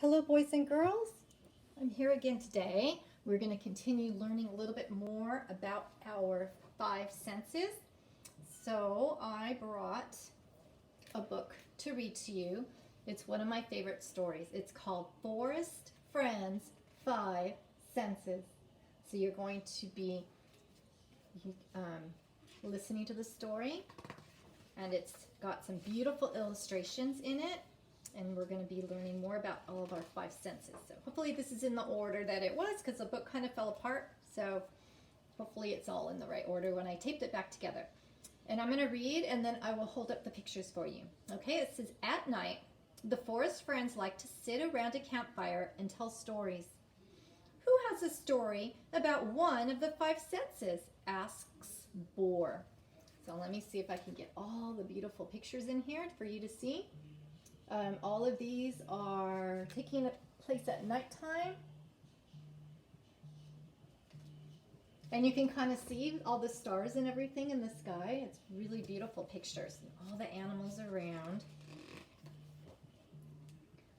Hello, boys and girls. I'm here again today. We're going to continue learning a little bit more about our five senses. So I brought a book to read to you. It's one of my favorite stories. It's called Forest Friends, Five Senses. So you're going to be listening to the story, and it's got some beautiful illustrations in it. And we're going to be learning more about all of our five senses. So hopefully this is in the order that it was, because the book kind of fell apart. So hopefully it's all in the right order when I taped it back together. And I'm going to read, and then I will hold up the pictures for you. Okay, it says, at night, the forest friends like to sit around a campfire and tell stories. Who has a story about one of the five senses? Asks Boar. So let me see if I can get all the beautiful pictures in here for you to see. All of these are taking place at nighttime. And you can kind of see all the stars and everything in the sky. It's really beautiful pictures. And all the animals around.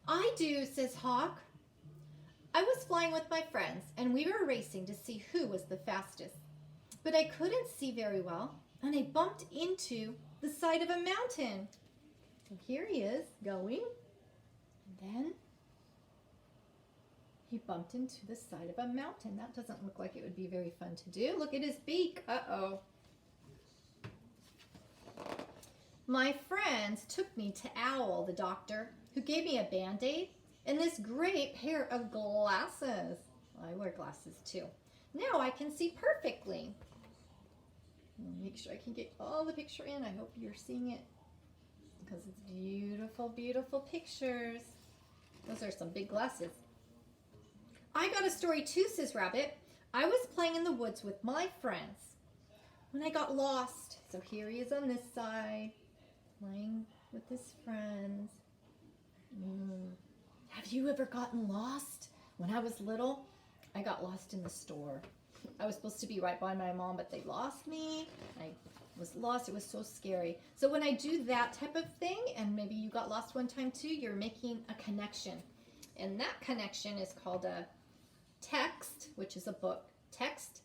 I do, says Hawk. I was flying with my friends, and we were racing to see who was the fastest. But I couldn't see very well, and I bumped into the side of a mountain. So here he is going, and then he bumped into the side of a mountain. That doesn't look like it would be very fun to do. Look at his beak. Uh-oh. My friends took me to Owl, the doctor, who gave me a Band-Aid and this great pair of glasses. I wear glasses too. Now I can see perfectly. Make sure I can get all the picture in. I hope you're seeing it, because it's beautiful, beautiful pictures. Those are some big glasses. I got a story too, says Rabbit. I was playing in the woods with my friends when I got lost. So here he is on this side, playing with his friends. Have you ever gotten lost? When I was little, I got lost in the store. I was supposed to be right by my mom, but they lost me. I was lost. It was so scary. So when I do that type of thing, and maybe you got lost one time too, you're making a connection. And that connection is called a text, which is a book. Text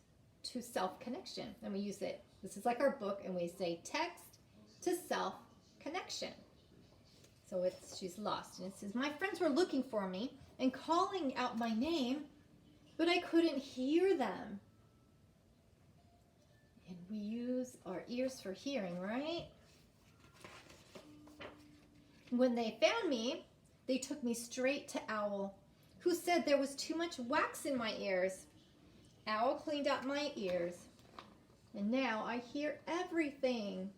to self connection. And we use it. This is like our book, and we say text to self connection. So she's lost. And it says, my friends were looking for me and calling out my name, but I couldn't hear them. And we use our ears for hearing, right? When they found me, they took me straight to Owl, who said there was too much wax in my ears. Owl cleaned out my ears, and now I hear everything.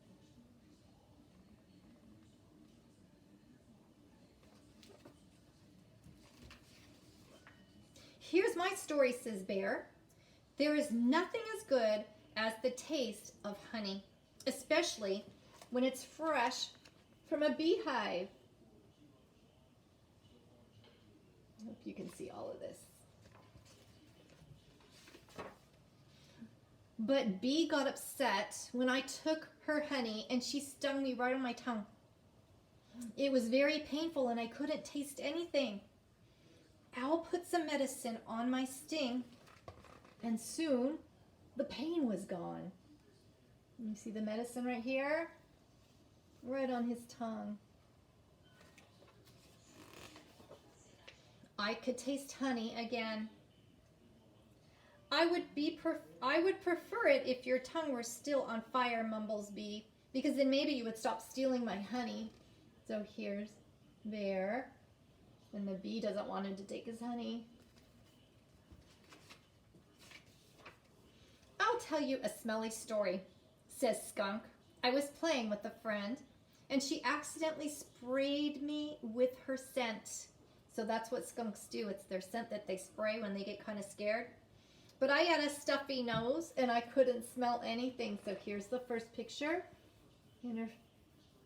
Here's my story, says Bear. There is nothing as good as the taste of honey, especially when it's fresh from a beehive. I hope you can see all of this. But Bee got upset when I took her honey, and she stung me right on my tongue. It was very painful, and I couldn't taste anything. Owl put some medicine on my sting, and soon the pain was gone. You see the medicine right here? Right on his tongue. I could taste honey again. I would prefer it if your tongue were still on fire, mumbles Bee, because then maybe you would stop stealing my honey. So here's Bear. And the bee doesn't want him to take his honey. I'll tell you a smelly story, says Skunk. I was playing with a friend, and she accidentally sprayed me with her scent. So that's what skunks do. It's their scent that they spray when they get kind of scared. But I had a stuffy nose, and I couldn't smell anything. So here's the first picture. And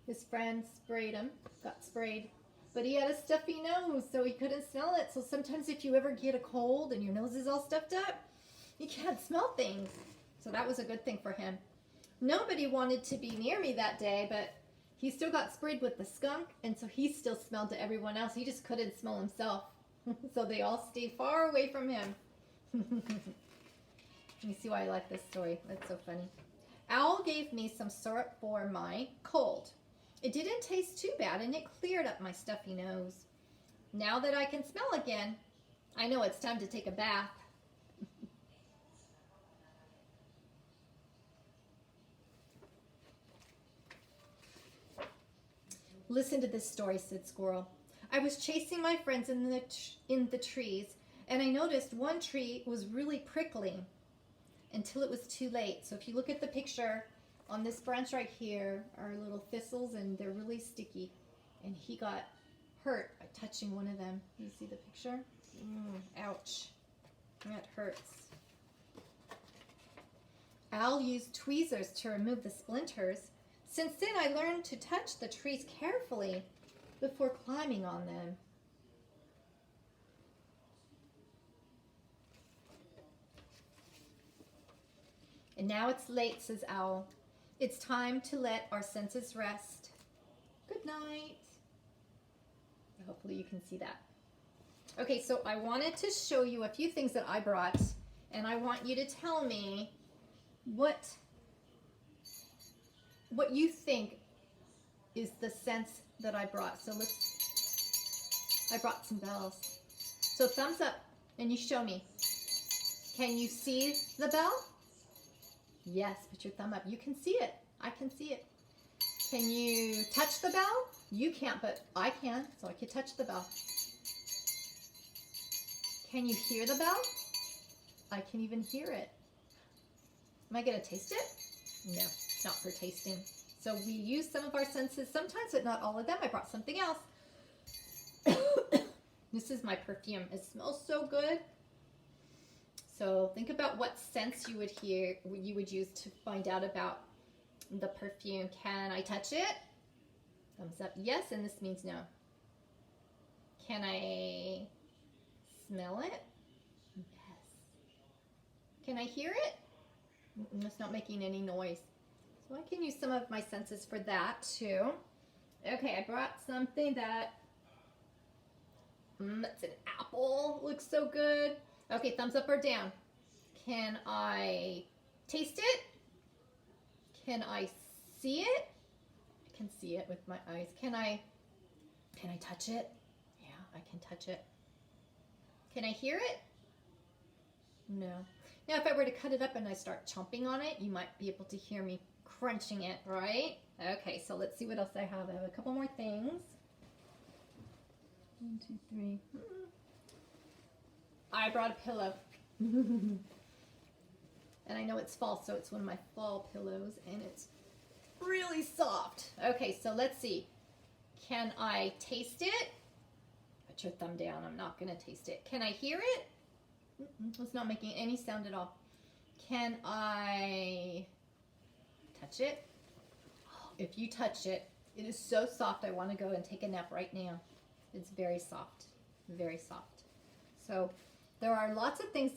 his friend sprayed him, got sprayed. But he had a stuffy nose, so he couldn't smell it. So sometimes if you ever get a cold and your nose is all stuffed up, you can't smell things. So that was a good thing for him. Nobody wanted to be near me that day, but he still got sprayed with the skunk, and so he still smelled to everyone else. He just couldn't smell himself. So they all stay far away from him. Let me see why I like this story. That's so funny. Owl gave me some syrup for my cold. It didn't taste too bad and it cleared up my stuffy nose. Now that I can smell again, I know it's time to take a bath. Listen to this story, said Squirrel. I was chasing my friends in the trees, and I noticed one tree was really prickly until it was too late. So if you look at the picture, on this branch right here are little thistles, and they're really sticky. And he got hurt by touching one of them. You see the picture? Ouch. That hurts. Owl used tweezers to remove the splinters. Since then, I learned to touch the trees carefully before climbing on them. And now it's late, says Owl. It's time to let our senses rest. Good night. Hopefully you can see that. Okay, so I wanted to show you a few things that I brought, and I want you to tell me what you think is the sense that I brought. So I brought some bells. So thumbs up and you show me. Can you see the bell? Yes, put your thumb up. You can see it. I can see it. Can you touch the bell? You can't, but I can, so I can touch the bell. Can you hear the bell? I can even hear it. Am I going to taste it? No, it's not for tasting. So we use some of our senses sometimes, but not all of them. I brought something else. This is my perfume. It smells so good. So think about what sense you would use to find out about the perfume. Can I touch it? Thumbs up, yes, and this means no. Can I smell it? Yes. Can I hear it? It's not making any noise. So I can use some of my senses for that too. Okay, I brought something that, that's an apple. Looks so good. Okay, thumbs up or down. Can I taste it? Can I see it? I can see it with my eyes. Can I touch it? Yeah, I can touch it. Can I hear it? No. Now, if I were to cut it up and I start chomping on it, you might be able to hear me crunching it, right? Okay, so let's see what else I have. I have a couple more things. 1, 2, 3. I brought a pillow. And I know it's fall, so it's one of my fall pillows, and it's really soft. Okay, so let's see. Can I taste it? Put your thumb down. I'm not going to taste it. Can I hear it? It's not making any sound at all. Can I touch it? If you touch it, it is so soft. I want to go and take a nap right now. It's very soft. Very soft. So there are lots of things